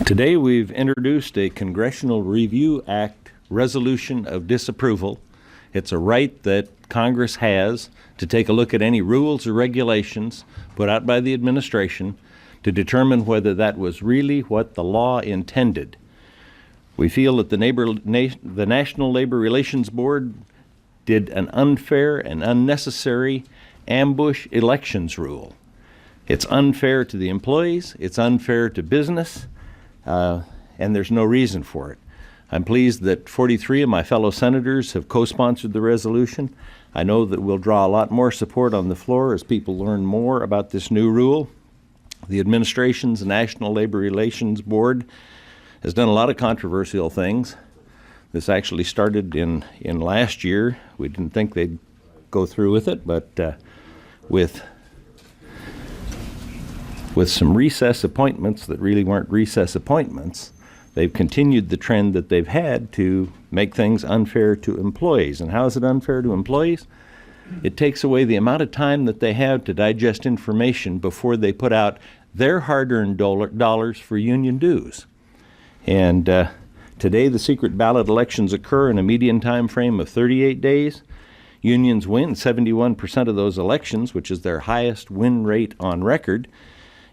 Today we've introduced a Congressional Review Act resolution of disapproval. It's a right that Congress has to take a look at any rules or regulations put out by the administration to determine whether that was really what the law intended. We feel that the National Labor Relations Board did an unfair and unnecessary ambush elections rule. It's unfair to the employees, it's unfair to business, and there's no reason for it. I'm pleased that 43 of my fellow senators have co-sponsored the resolution. I know that we'll draw a lot more support on the floor as people learn more about this new rule. The administration's National Labor Relations Board has done a lot of controversial things. This actually started in last year. We didn't think they'd go through with it, but with some recess appointments that really weren't recess appointments, they've continued the trend that they've had to make things unfair to employees. And how is it unfair to employees? It takes away the amount of time that they have to digest information before they put out their hard-earned dollars for union dues. And today the secret ballot elections occur in a median time frame of 38 days. Unions win 71% of those elections, which is their highest win rate on record.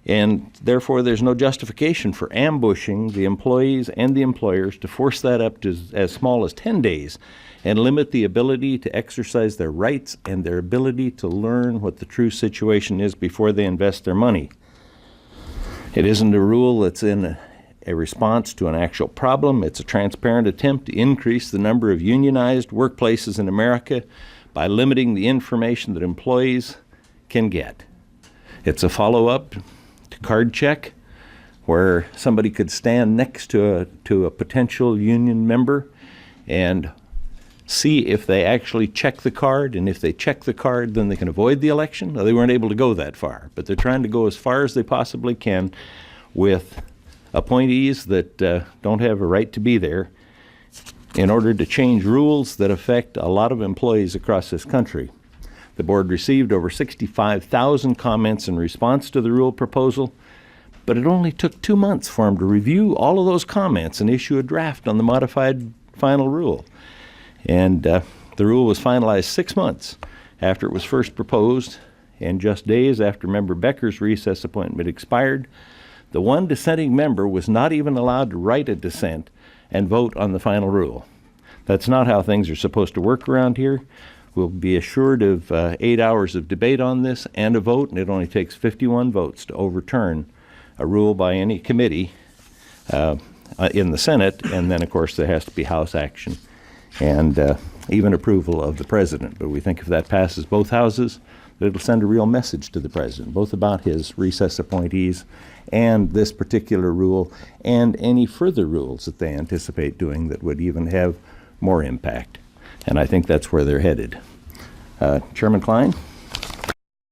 And therefore, there's no justification for ambushing the employees and the employers to force that up to as small as 10 days and limit the ability to exercise their rights and their ability to learn what the true situation is before they invest their money. It isn't a rule that's in a response to an actual problem. It's a transparent attempt to increase the number of unionized workplaces in America by limiting the information that employees can get. It's a follow-up card check where somebody could stand next to a potential union member and see if they actually check the card, and if they check the card, then they can avoid the election. Now, they weren't able to go that far, but they're trying to go as far as they possibly can with appointees that don't have a right to be there in order to change rules that affect a lot of employees across this country. The board received over 65,000 comments in response to the rule proposal, but it only took 2 months for them to review all of those comments and issue a draft on the modified final rule. And the rule was finalized 6 months after it was first proposed, and just days after Member Becker's recess appointment expired. The one dissenting member was not even allowed to write a dissent and vote on the final rule. That's not how things are supposed to work around here. We'll be assured of 8 hours of debate on this and a vote, and it only takes 51 votes to overturn a rule by any committee in the Senate, and then, of course, there has to be House action and even approval of the President. But we think if that passes both houses, that it'll send a real message to the President, both about his recess appointees and this particular rule and any further rules that they anticipate doing that would even have more impact. And I think that's where they're headed. Chairman Klein?